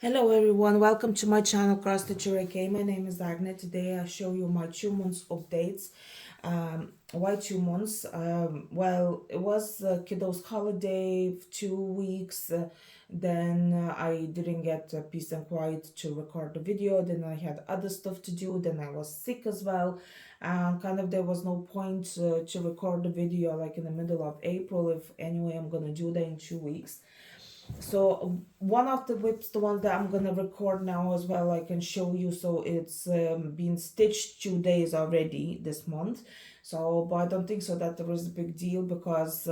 Hello everyone, welcome to my channel Cross Stitcher AK. My name is Agnes. Today I show you my 2 months updates. Why 2 months? Well, it was kiddos holiday 2 weeks. Then I didn't get peace and quiet to record the video. Then I had other stuff to do. Then I was sick as well. Kind of there was no point to record the video like in the middle of April. If anyway I'm gonna do that in 2 weeks. So one of the whips, the ones that I'm gonna record now as well, I can show you. So it's been stitched 2 days already this month. So, but I don't think so that there is a big deal because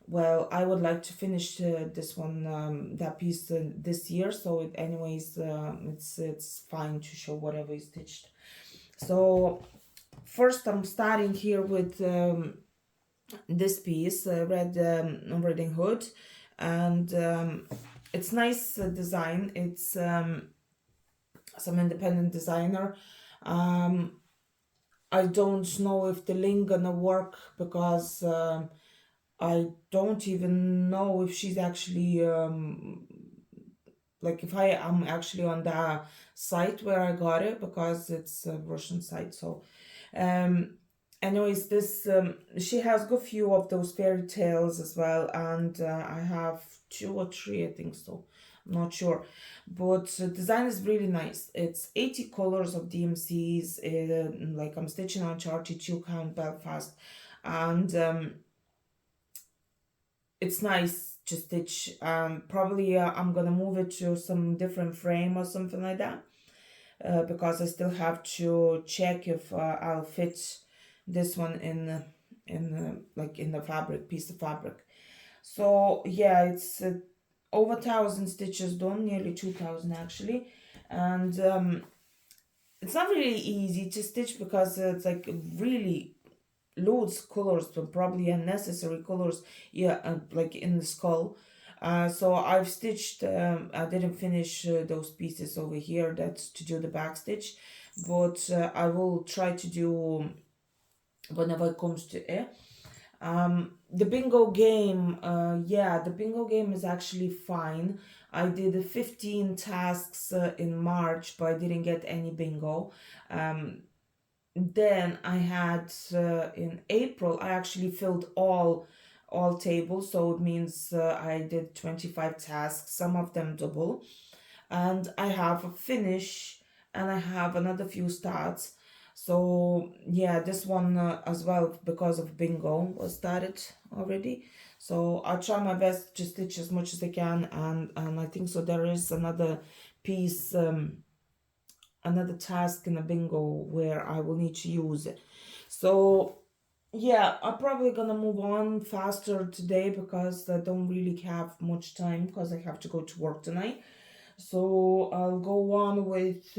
well, I would like to finish this one, that piece this year. So it, anyways, it's fine to show whatever is stitched. So first I'm starting here with this piece, Red Riding Hood, and it's nice design. It's some independent designer. I don't know if the link gonna work because I don't even know if she's actually like if I am actually on the site where I got it, because it's a Russian site. So anyways, this she has got few of those fairy tales as well, and I have 2 or 3, I think so, I'm not sure, but design is really nice. It's 80 colors of DMCs, like I'm stitching on Charty 2 count Belfast, and it's nice to stitch. Probably I'm gonna move it to some different frame or something like that, because I still have to check if I'll fit this one in like in the fabric, piece of fabric. So yeah, it's over 1,000 stitches done, nearly 2,000 actually, and it's not really easy to stitch because it's like really loads colors, but probably unnecessary colors, yeah, like in the skull. So I've stitched, I didn't finish those pieces over here, that's to do the back stitch, but I will try to do whenever it comes to it. The bingo game, yeah, the bingo game is actually fine. I did 15 tasks in March, but I didn't get any bingo. Then I had in April, I actually filled all tables, so it means I did 25 tasks, some of them double, and I have a finish, and I have another few starts. So yeah, this one as well, because of bingo, was started already. So I'll try my best to stitch as much as I can, and I think so there is another piece, another task in a bingo where I will need to use it. So yeah, I'm probably gonna move on faster today because I don't really have much time because I have to go to work tonight. So I'll go on with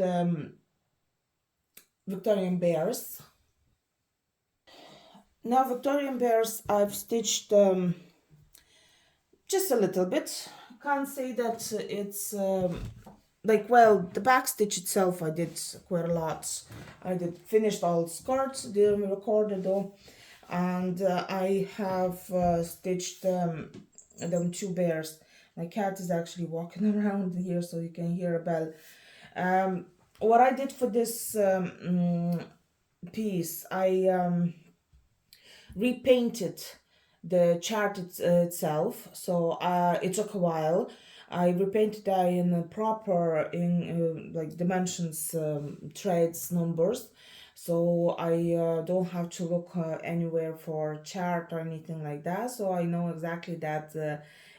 Victorian Bears. Now Victorian Bears, I've stitched just a little bit. Can't say that it's like, well, the back stitch itself I did quite a lot. I did finished all skirts, didn't record it though, and I have stitched them 2 bears. My cat is actually walking around here, so you can hear a bell. What I did for this piece, I repainted the chart itself, so it took a while. I repainted that in a proper, in like dimensions, threads, numbers, so I don't have to look anywhere for chart or anything like that, so I know exactly that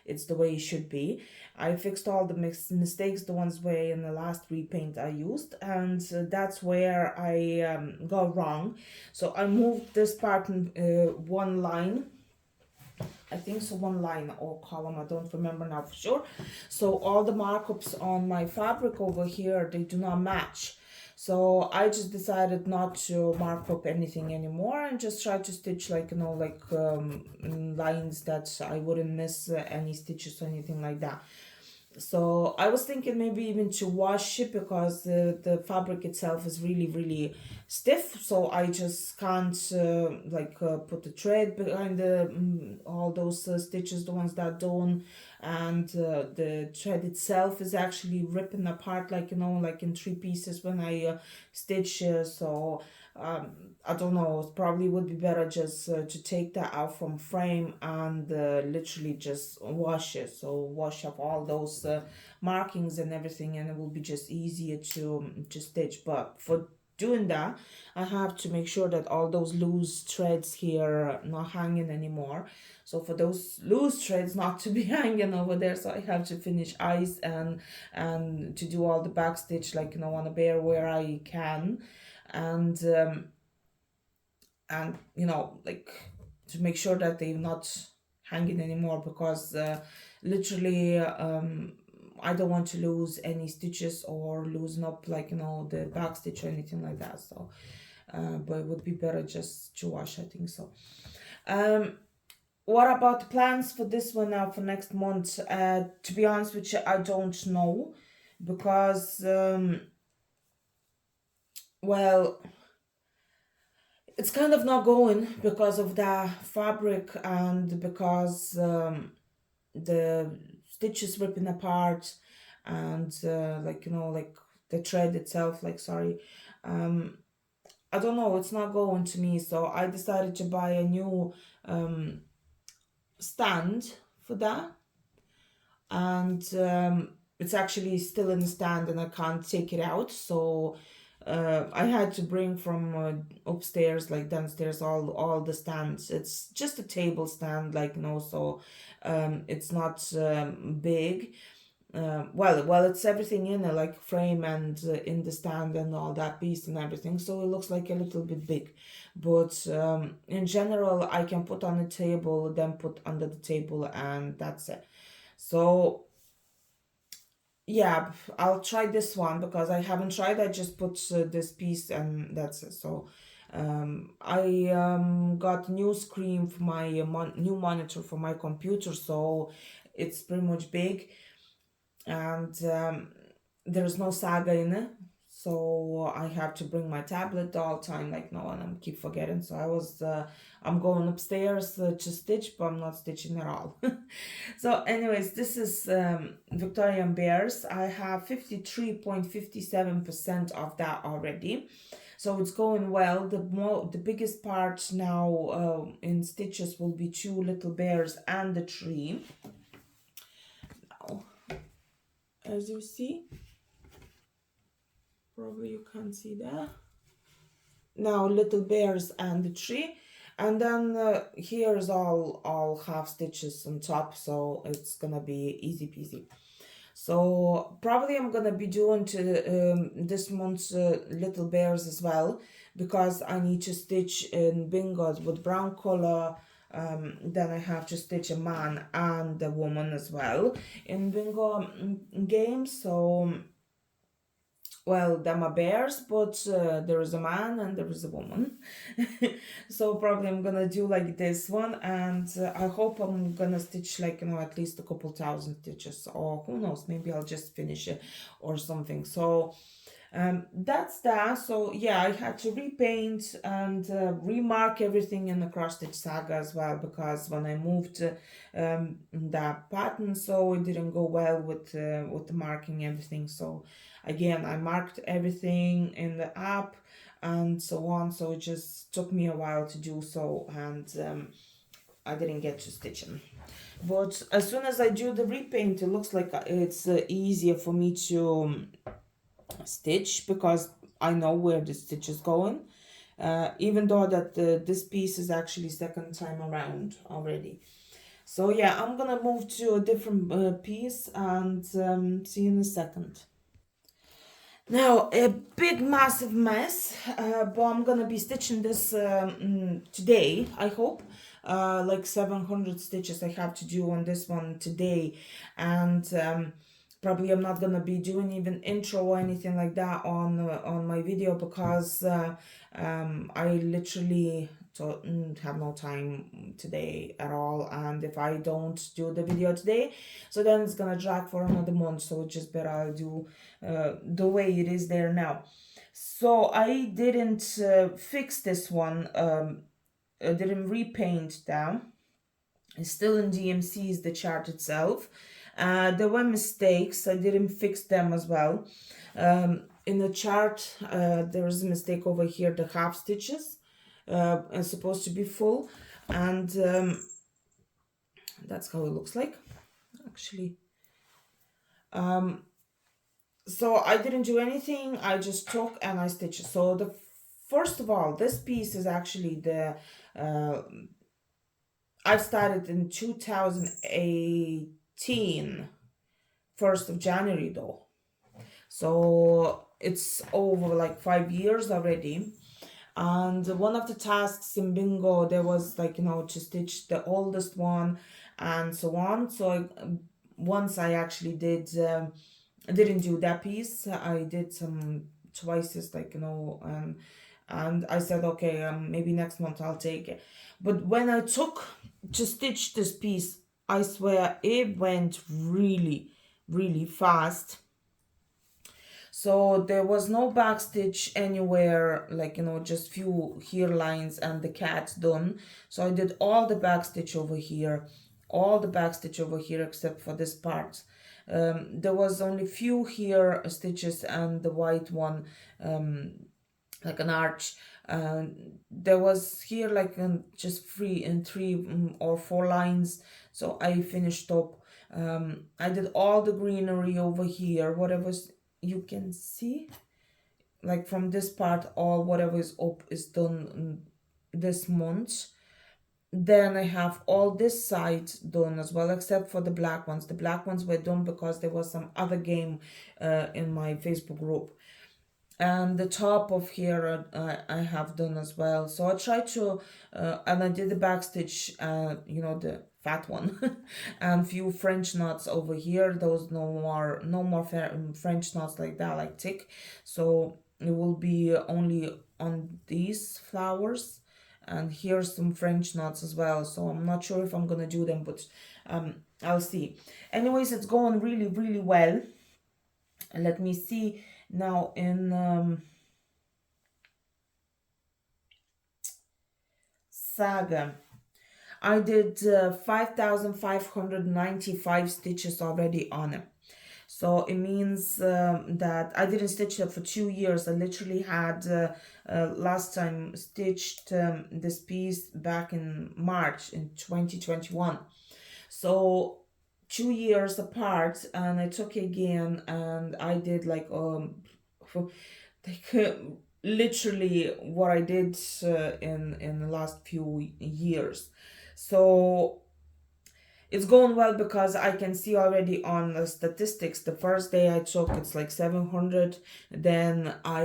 it's the way it should be. I fixed all the mistakes, the ones where in the last repaint I used, and that's where I got wrong. So I moved this part in one line, I think so, one line or column, I don't remember now for sure. So all the markups on my fabric over here, they do not match. So I just decided not to mark up anything anymore and just try to stitch like, you know, like lines that I wouldn't miss any stitches or anything like that. So I was thinking maybe even to wash it because the fabric itself is really stiff, so I just can't put the thread behind the all those stitches, the ones that don't and the thread itself is actually ripping apart, like, you know, like in three pieces when I stitch. So I don't know, it probably would be better just to take that out from frame and literally just wash it. So wash up all those markings and everything, and it will be just easier to stitch. But for doing that, I have to make sure that all those loose threads here are not hanging anymore. So for those loose threads not to be hanging over there, so I have to finish eyes and to do all the back stitch, like, you know, on a bear where I can, and you know, like, to make sure that they're not hanging anymore, because literally I don't want to lose any stitches or loosen up, like, you know, the back stitch or anything like that. So but it would be better just to wash, I think so. What about the plans for this one now for next month? To be honest with you, I don't know, because well, it's kind of not going because of the fabric, and because the stitches ripping apart, and like, you know, like the thread itself, like, sorry, I don't know, it's not going to me. So I decided to buy a new stand for that, and it's actually still in the stand and I can't take it out. So I had to bring from upstairs, like downstairs, all the stands. It's just a table stand, like, you know, so it's not big. Well, it's everything in it, like frame and in the stand and all that piece and everything. So it looks like a little bit big, but in general, I can put on the table, then put under the table, and that's it. So yeah, I'll try this one because I haven't tried. I just put this piece and that's it. So I got new screen for my new monitor for my computer, so it's pretty much big, and there's no saga in it. So I have to bring my tablet all the time, like, no, and I keep forgetting. So I'm going upstairs to stitch, but I'm not stitching at all. So anyways, this is Victorian Bears. I have 53.57% of that already. So it's going well. The biggest part now in stitches will be two little bears and the tree. Now, as you see, probably you can't see that. Now little bears and the tree, and then here's all half stitches on top, so it's gonna be easy peasy. So probably I'm gonna be doing to this month's little bears as well, because I need to stitch in bingos with brown color. Then I have to stitch a man and a woman as well in bingo games. So well, them are bears, but there is a man and there is a woman. So probably I'm gonna do like this one, and I hope I'm gonna stitch, like, you know, at least a couple thousand stitches, or who knows, maybe I'll just finish it or something. So that's that. So yeah, I had to repaint and remark everything in the cross stitch saga as well, because when I moved that pattern, so it didn't go well with the marking everything. So again, I marked everything in the app and so on. So it just took me a while to do so, and I didn't get to stitching. But as soon as I do the repaint, it looks like it's easier for me to stitch, because I know where the stitch is going, even though that this piece is actually second time around already. So yeah, I'm gonna move to a different piece and see you in a second. Now, a big massive mess, but I'm gonna be stitching this today, I hope. Like 700 stitches I have to do on this one today, and probably I'm not gonna be doing even intro or anything like that on my video, because I literally have no time today at all, and if I don't do the video today, so then it's gonna drag for another month. So it's just better I do the way it is there now. So I didn't fix this one, I didn't repaint them. It's still in DMC is the chart itself. There were mistakes. I didn't fix them as well. In the chart, there is a mistake over here. The half stitches are supposed to be full, and that's how it looks like, actually. So I didn't do anything. I just took and I stitched. So the first of all, this piece is actually the I started in 2018, 1st of January though. So it's over like 5 years already. And one of the tasks in bingo, there was like, to stitch the oldest one and so on. So once I actually I didn't do that piece. I did some choices, like, and I said, okay, maybe next month I'll take it. But when I took to stitch this piece, I swear it went really, really fast. So there was no back stitch anywhere, like, just few here lines and the cat done. So I did all the back stitch over here, all the back stitch over here except for this part. There was only few here stitches and the white one, like an arch. There was here like just three or four lines. So I finished up. I did all the greenery over here, whatever you can see, like from this part, all whatever is up is done this month. Then I have all this side done as well, except for the black ones. The black ones were done because there was some other game in my Facebook group. And the top of here I have done as well. So I tried to, and I did the back stitch, the fat one, and few French knots over here. Those no more French knots like that, like tick. So it will be only on these flowers. And here's some French knots as well. So I'm not sure if I'm gonna do them, but I'll see. Anyways, it's going really, really well. And let me see now in Saga. I did 5,595 stitches already on it. So it means that I didn't stitch it for 2 years. I literally had last time stitched this piece back in March in 2021. So 2 years apart, and I took it again and I did like literally what I did in the last few years. So it's going well because I can see already on the statistics. The first day I took, it's like 700. Then I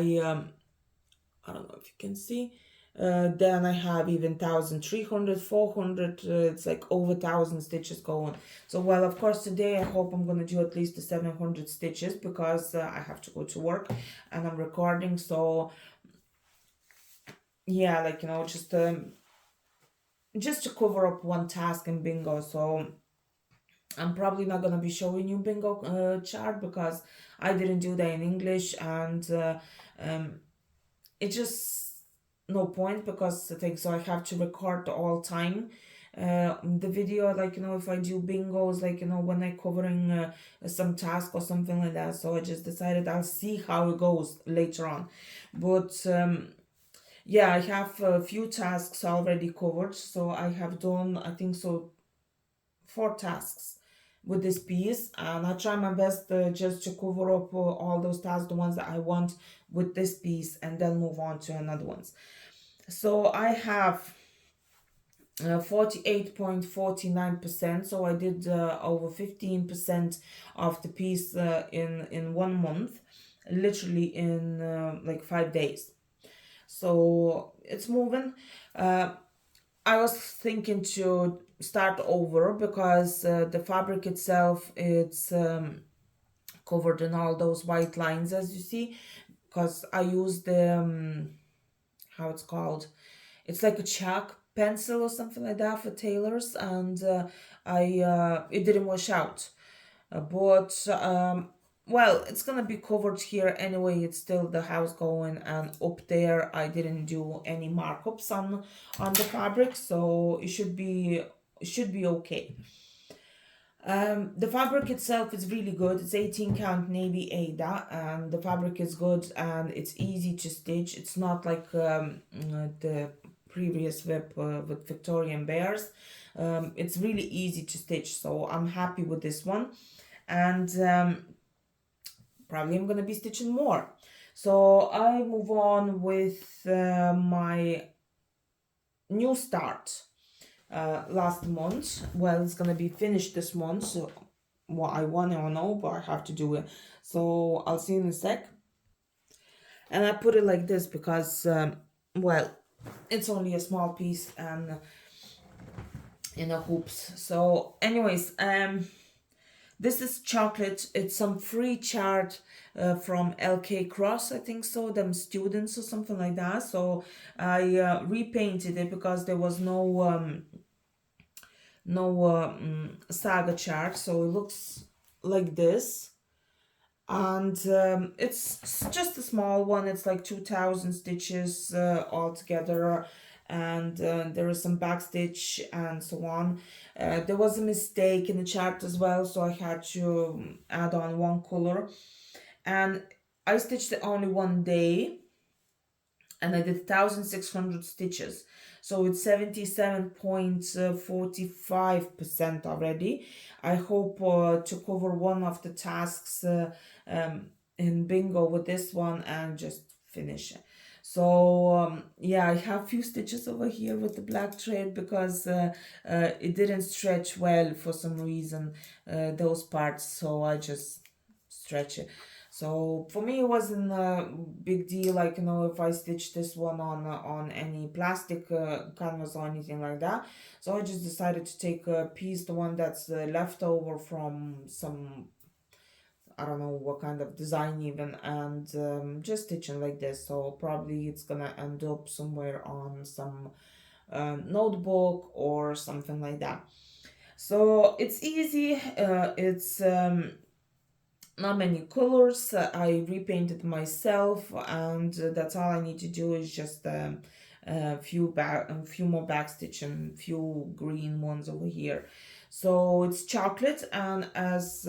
don't know if you can see. Then I have even 1,300, 400. It's like over 1,000 stitches going. So, well, of course, today I hope I'm going to do at least the 700 stitches because I have to go to work and I'm recording. So, yeah, like, just to cover up one task in bingo. So, I'm probably not going to be showing you bingo chart because I didn't do that in English, and it just no point because I think so I have to record all time the video, like, if I do bingos, like, when I covering some task or something like that. So I just decided I'll see how it goes later on. But yeah, I have a few tasks already covered. So I have done, I think so, 4 tasks with this piece, and I try my best just to cover up all those tasks, the ones that I want with this piece, and then move on to another ones. So I have 48.49%. So I did over 15% of the piece in 1 month, literally in like 5 days. So it's moving. I was thinking to start over because the fabric itself, it's covered in all those white lines, as you see, because I used the how it's called, it's like a chalk pencil or something like that for tailors, and it didn't wash out. But well, it's gonna be covered here anyway. It's still the house going, and up there I didn't do any markups on the fabric, so it should be okay. The fabric itself is really good. It's 18 count navy Ada, and the fabric is good and it's easy to stitch. It's not like the previous whip with Victorian bears. It's really easy to stitch, so I'm happy with this one. And probably I'm gonna be stitching more. So I move on with my new start last month. Well, it's gonna be finished this month, so what I want to know, but I have to do it. So I'll see you in a sec. And I put it like this because, well, it's only a small piece and hoops. So, anyways, this is chocolate. It's some free chart from LK Cross, I think so, them students or something like that. So I repainted it because there was no saga chart, so it looks like this. And it's just a small one. It's like 2000 stitches altogether, and there is some back stitch and so on. There was a mistake in the chart as well, so I had to add on one color, and I stitched it only one day, and I did 1600 stitches, so it's 77.45% already. I hope to cover one of the tasks in bingo with this one and just finish it. So yeah, I have few stitches over here with the black thread because it didn't stretch well for some reason, those parts, so I just stretch it. So for me, it wasn't a big deal, like, if I stitch this one on any plastic canvas or anything like that. So I just decided to take a piece, the one that's left over from some, I don't know what kind of design even, and just stitching like this. So probably it's gonna end up somewhere on some notebook or something like that. So it's easy. It's not many colors. I repainted myself, and that's all I need to do is just a few more backstitch and few green ones over here. So it's chocolate, and as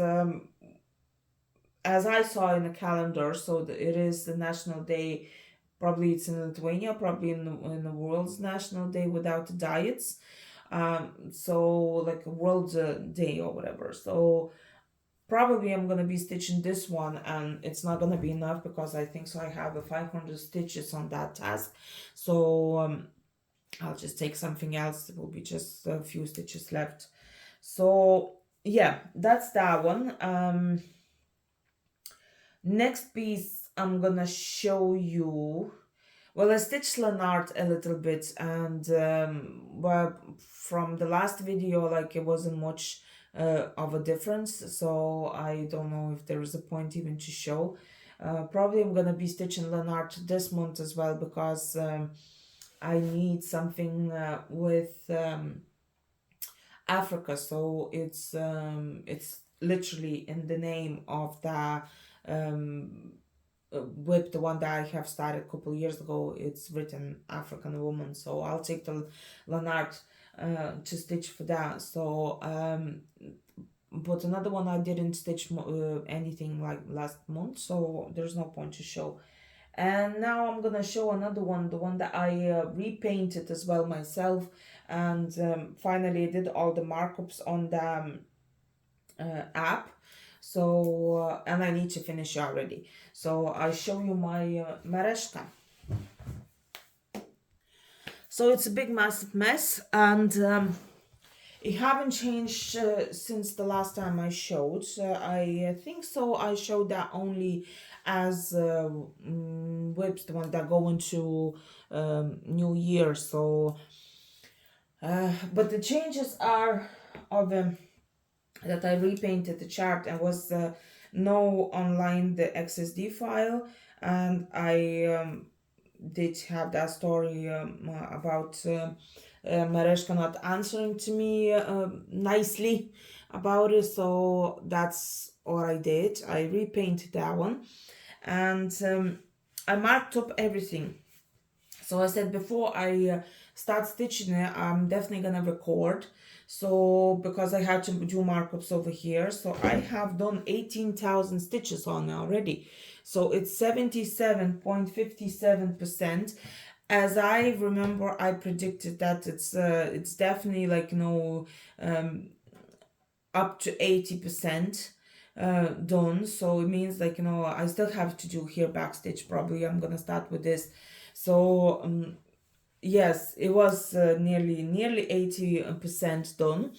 I saw in the calendar, so it is the National Day. Probably it's in Lithuania, probably in the world's National Day without diets. So like a World Day or whatever. So probably I'm gonna be stitching this one, and it's not gonna be enough because I think so I have a 500 stitches on that task. So I'll just take something else. It will be just a few stitches left. So yeah, that's that one. Next piece I'm gonna show you. Well, I stitched Lanart a little bit, and well, from the last video, like, it wasn't much of a difference, so I don't know if there is a point even to show. Probably I'm gonna be stitching Lanart this month as well because I need something with Africa, so it's literally in the name of the with the one that I have started a couple of years ago. It's written African woman, so I'll take the Lanart to stitch for that. So but another one I didn't stitch anything like last month, so there's no point to show. And now I'm gonna show another one, the one that I repainted as well myself, and finally I did all the markups on the app. So and I need to finish already, so I show you my Mareshka. So it's a big massive mess, and it haven't changed since the last time I showed. I think so I showed that only as whips, the one that go into New Year. So but the changes are of that I repainted the chart, and was no online the XSD file, and I did have that story about Mareshka not answering to me nicely about it. So that's what I did. I repainted that one, and I marked up everything. So I said before I start stitching it, I'm definitely gonna record. So because I had to do markups over here, so I have done 18,000 stitches on it already. So it's 77.57%. As I remember, I predicted that it's definitely like, you know, up to 80% done. So it means like, you know, I still have to do here backstitch. Probably I'm gonna start with this. So yes, it was nearly 80% done.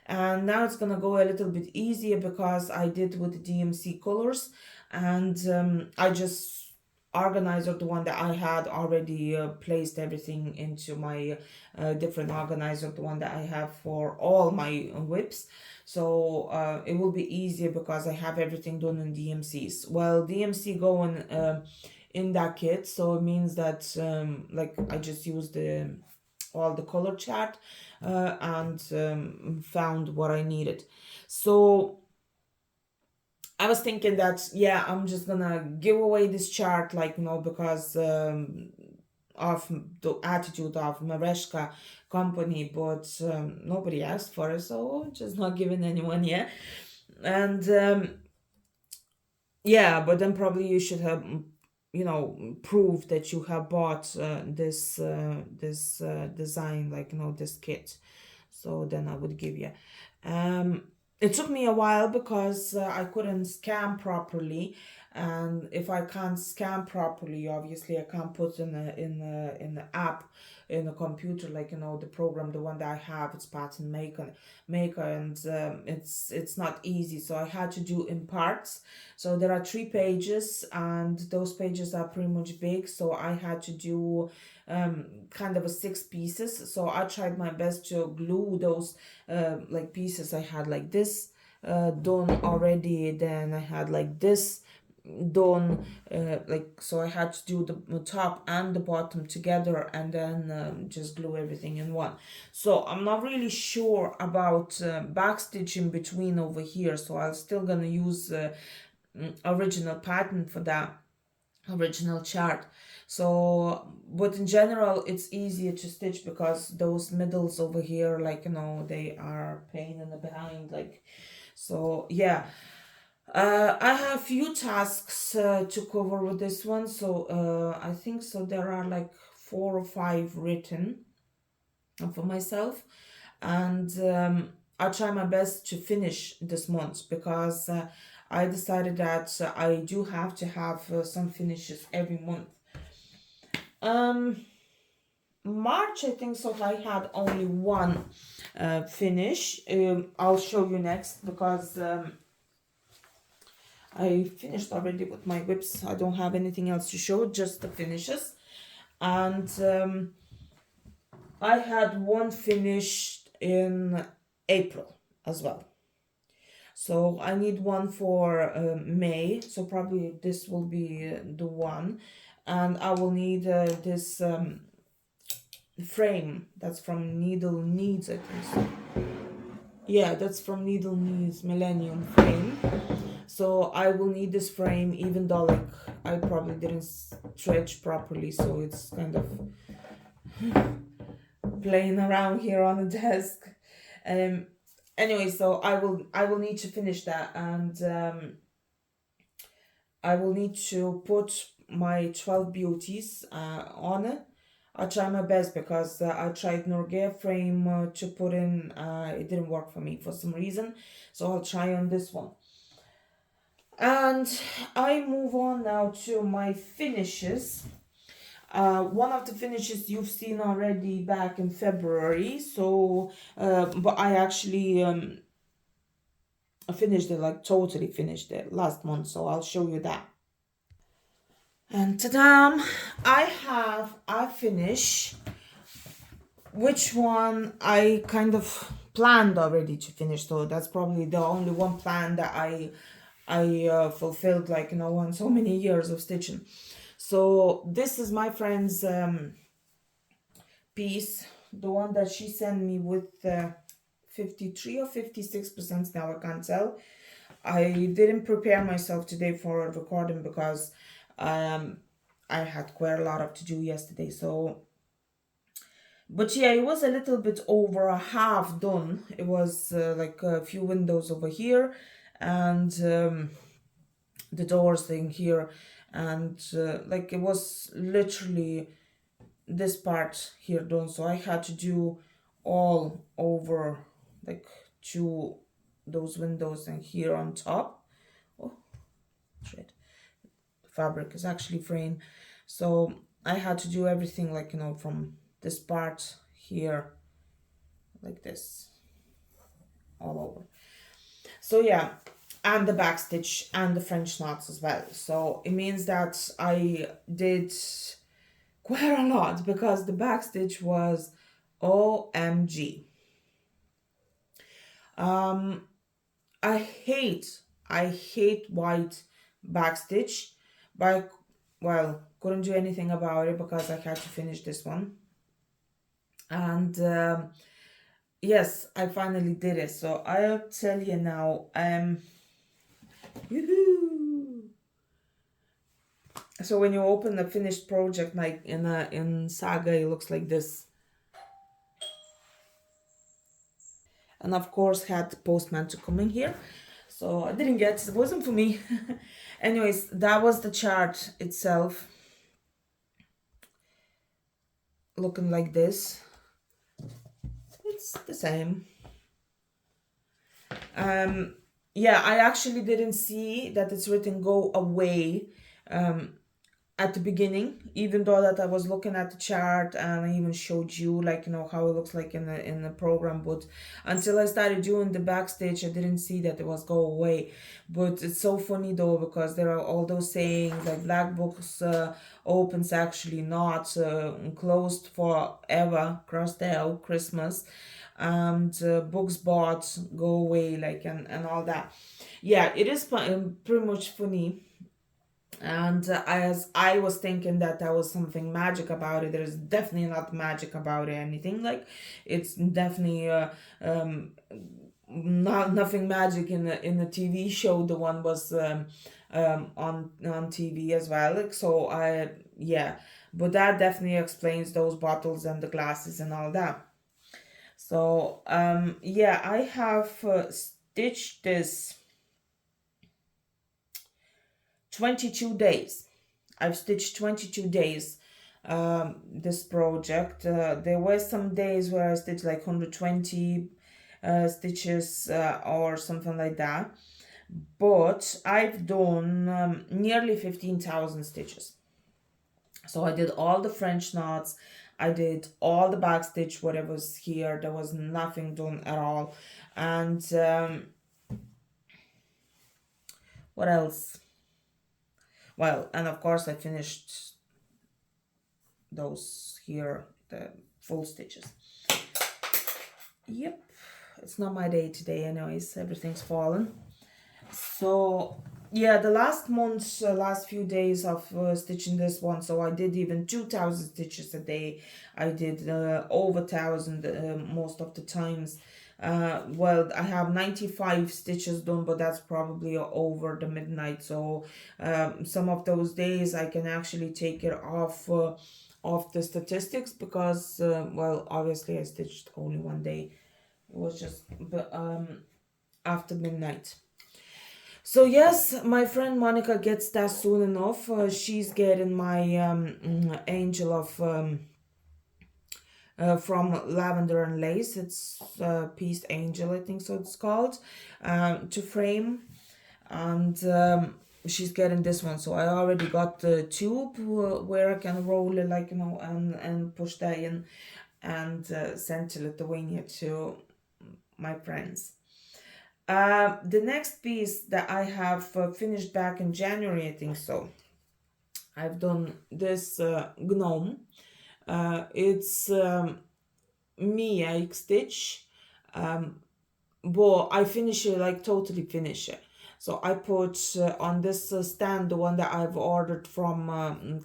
And now it's gonna go a little bit easier because I did with the DMC colors, and I just organizer, the one that I had already placed everything into my different organizer, the one that I have for all my whips. So it will be easier because I have everything done in DMCs. Well, DMC going in that kit, so it means that like I just used the all the color chart and found what I needed. So I was thinking that, yeah, I'm just gonna give away this chart, like, you know, because of the attitude of Mareshka company, but nobody asked for it, so just not giving anyone yet. And yeah, but then probably you should have, you know, prove that you have bought this design, like, you know, this kit. So then I would give you. Um, it took me a while because I couldn't scan properly, and if I can't scan properly, obviously I can't put in the app in the computer, like, you know, the program, the one that I have, it's pattern maker, and it's not easy. So I had to do in parts. So there are 3 pages, and those pages are pretty much big. So I had to do kind of a 6 pieces. So I tried my best to glue those like pieces. I had like this done already. Then I had like this done, like, so I had to do the top and the bottom together, and then just glue everything in one. So I'm not really sure about backstitching between over here, so I'm still gonna use original pattern for that original chart. So but in general it's easier to stitch because those middles over here, like, you know, they are pain in the behind, like. So yeah, I have few tasks to cover with this one. So I think so there are like 4 or 5 written for myself, and I'll try my best to finish this month because I decided that I do have to have some finishes every month. Um, March, I think so. I had only one finish. I'll show you next because I finished already with my whips. I don't have anything else to show, just the finishes. And I had one finished in April as well. So I need one for May. So probably this will be the one. And I will need this frame that's from Needle Needs, I think so. Yeah, that's from Needle Needs Millennium frame. So I will need this frame, even though like I probably didn't stretch properly, so it's kind of playing around here on the desk. Um anyway, so I will need to finish that, and I will need to put my 12 beauties on it. I'll try my best because I tried Norgay frame to put in. It didn't work for me for some reason. So I'll try on this one. And I move on now to my finishes. One of the finishes you've seen already back in February. So, but I actually finished it, like totally finished it last month. So I'll show you that. And ta-da! I finish which one I kind of planned already to finish. So that's probably the only one plan that I fulfilled, like, you know, in so many years of stitching. So this is my friend's piece, the one that she sent me with 53 or 56%, now I can't tell. I didn't prepare myself today for a recording because I had quite a lot of to do yesterday. So, but yeah, it was a little bit over a half done. It was like a few windows over here, and the doors thing here, and like it was literally this part here done. So I had to do all over, like two those windows and here on top. Oh, shit. The fabric is actually fraying. So I had to do everything, like, from this part here, like this, all over. So yeah, and the back stitch and the French knots as well. So it means that I did quite a lot because the back stitch was OMG. Um, I hate, white backstitch, but well, couldn't do anything about it because I had to finish this one. And yes, I finally did it. So I'll tell you now. Yoo-hoo. So when you open the finished project, like in Saga, it looks like this. And of course, had the postman to come in here. So I didn't get it. It wasn't for me. Anyways, that was the chart itself. Looking like this. It's the same. Yeah, I actually didn't see that it's written go away at the beginning, even though that I was looking at the chart and I even showed you, like, how it looks like in the program. But until I started doing the backstage, I didn't see that it was go away. But it's so funny though, because there are all those sayings like black books opens actually not, closed forever, crossed out, Christmas, and books bought go away, like, and all that. Yeah, it is pretty much funny. And as I was thinking that there was something magic about it, there's definitely not magic about it, anything. Like, it's definitely not nothing magic in the TV show. The one was on TV as well. Like, so yeah, but that definitely explains those bottles and the glasses and all that. So yeah, I have stitched this 22 days. I've stitched 22 days this project. There were some days where I stitched like 120 stitches or something like that. But I've done nearly 15,000 stitches. So I did all the French knots. I did all the back stitch, whatever's here. There was nothing done at all. And what else? Well, and of course I finished those here, the full stitches. Yep, it's not my day today anyways, everything's fallen. So yeah, the last month's last few days of stitching this one, so I did even 2,000 stitches a day. I did over 1,000 most of the times. Well, I have 95 stitches done, but that's probably over the midnight. So some of those days I can actually take it off the statistics because well, obviously I stitched only one day. It was just after midnight. So yes, my friend Monica gets that soon enough. She's getting my angel of from Lavender and Lace. It's Peace Angel, I think so it's called, to frame. And she's getting this one. So I already got the tube where I can roll it, like, and push that in and send to Lithuania to my friends. The next piece that I have finished back in January, I think so. I've done this gnome. It's me, I stitch, but I finish it, like totally finish it. So I put on this stand, the one that I've ordered from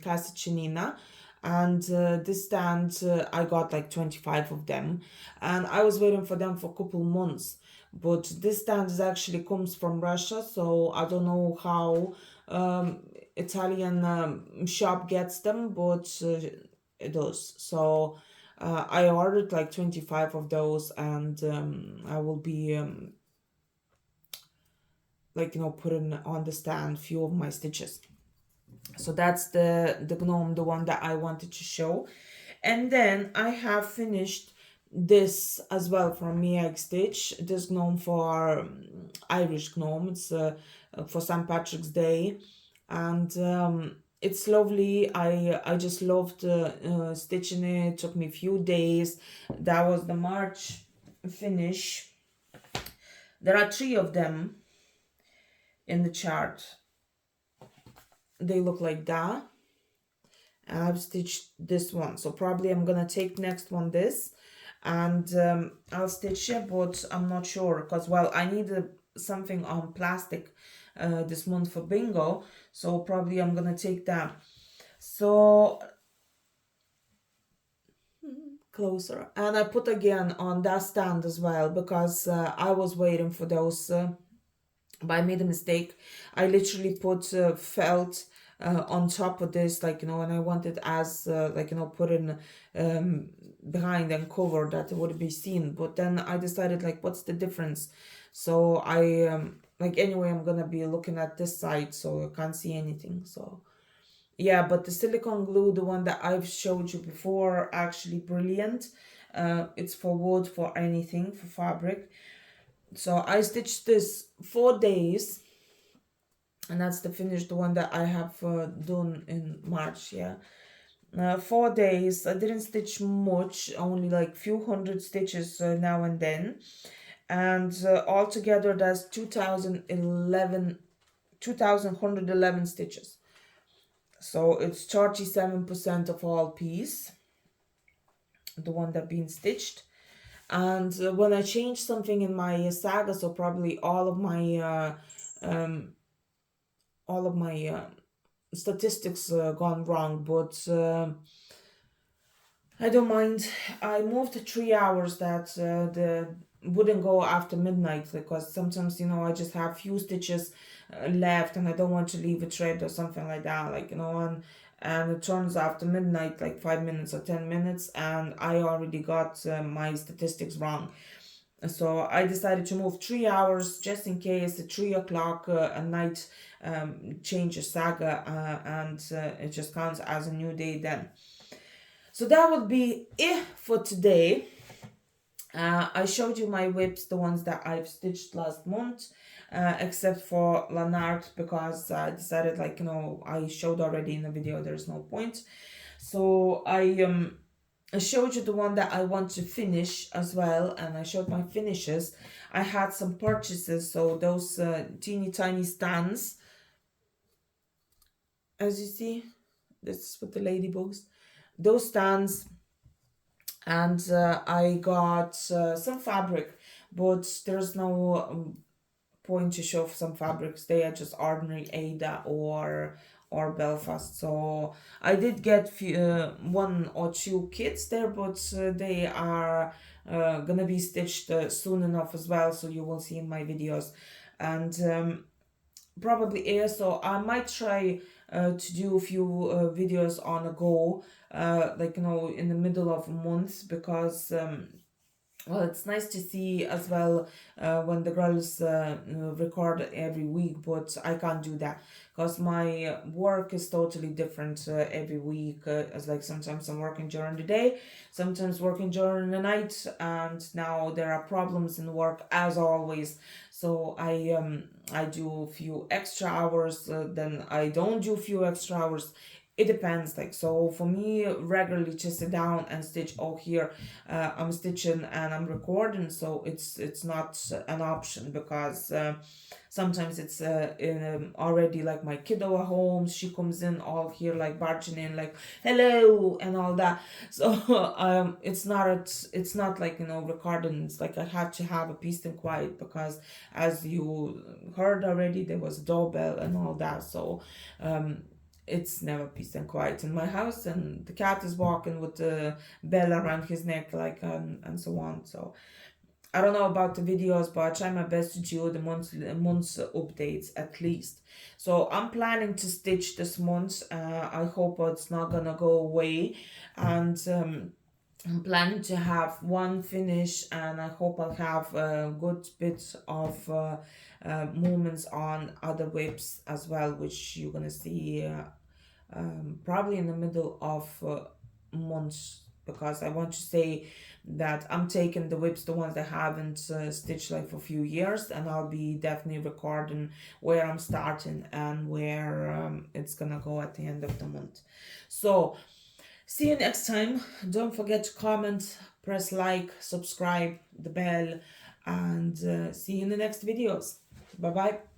Casa Chinina, and this stand I got like 25 of them, and I was waiting for them for a couple months. But this stand is actually comes from Russia, so I don't know how Italian shop gets them, but it does. So I ordered like 25 of those, and I will be like, putting on the stand few of my stitches. So that's the gnome, the one that I wanted to show. And then I have finished this as well from Me Egg Stitch. This gnome for Irish gnome. It's for St. Patrick's Day, and it's lovely. I just loved stitching it. It took me a few days. That was the March finish. There are three of them in the chart. They look like that. And I've stitched this one, so probably I'm gonna take next one this, and I'll stitch it, but I'm not sure because, well, I need something on plastic this month for bingo, so probably I'm gonna take that. So closer, and I put again on that stand as well because I was waiting for those. But I made a mistake. I literally put felt on top of this, like, and I wanted as like, put in behind and cover that it would be seen. But then I decided, like, what's the difference? So I like, anyway, I'm gonna be looking at this side, so I can't see anything. So yeah, but the silicone glue, the one that I've showed you before, actually brilliant. It's for wood, for anything, for fabric. So I stitched this 4 days, and that's the finished one that I have done in March. Yeah, 4 days. I didn't stitch much, only like few hundred stitches now and then, and altogether that's 2,111 stitches. So it's 37% of all piece, the one that been stitched. And when I change something in my saga, so probably all of my statistics gone wrong, but I don't mind. I moved 3 hours that the wouldn't go after midnight, because sometimes, I just have few stitches left and I don't want to leave a thread or something like that, like, and it turns after midnight, like 5 minutes or 10 minutes, and I already got my statistics wrong. So I decided to move 3 hours just in case at 3 o'clock at night changes saga, and it just counts as a new day then. So that would be it for today. I showed you my whips, the ones that I've stitched last month, except for Lanard, because I decided, like, I showed already in the video, there's no point. So I showed you the one that I want to finish as well, and I showed my finishes. I had some purchases, so those teeny tiny stands, as you see, this is with the ladybugs, those stands, and I got some fabric, but there's no point to show some fabrics. They are just ordinary Ada or Belfast. So I did get one or two kits there, but they are gonna be stitched soon enough as well, so you will see in my videos. And probably air, so I might try to do a few videos on a go, like, in the middle of a month, because well, it's nice to see as well when the girls record every week, but I can't do that because my work is totally different every week. As like, sometimes I'm working during the day, sometimes working during the night, and now there are problems in work as always. So I do a few extra hours, then I don't do a few extra hours. It depends, like, so for me regularly to sit down and stitch, oh, here I'm stitching and I'm recording, so it's not an option, because sometimes it's already like my kiddo at home, she comes in all here like barging in like hello and all that. So it's not like, recording. It's like I have to have a peace and quiet, because as you heard already, there was a doorbell and all that. So it's never peace and quiet in my house, and the cat is walking with the bell around his neck, like, and so on. So I don't know about the videos, but I try my best to do the months updates at least. So I'm planning to stitch this month. I hope it's not gonna go away, and I'm planning to have one finish, and I hope I'll have a good bit of movements on other whips as well, which you're gonna see probably in the middle of months, because I want to say that I'm taking the whips, the ones that haven't stitched like for a few years, and I'll be definitely recording where I'm starting and where it's gonna go at the end of the month. So see you next time. Don't forget to comment, press like, subscribe, the bell, and see you in the next videos. Bye bye.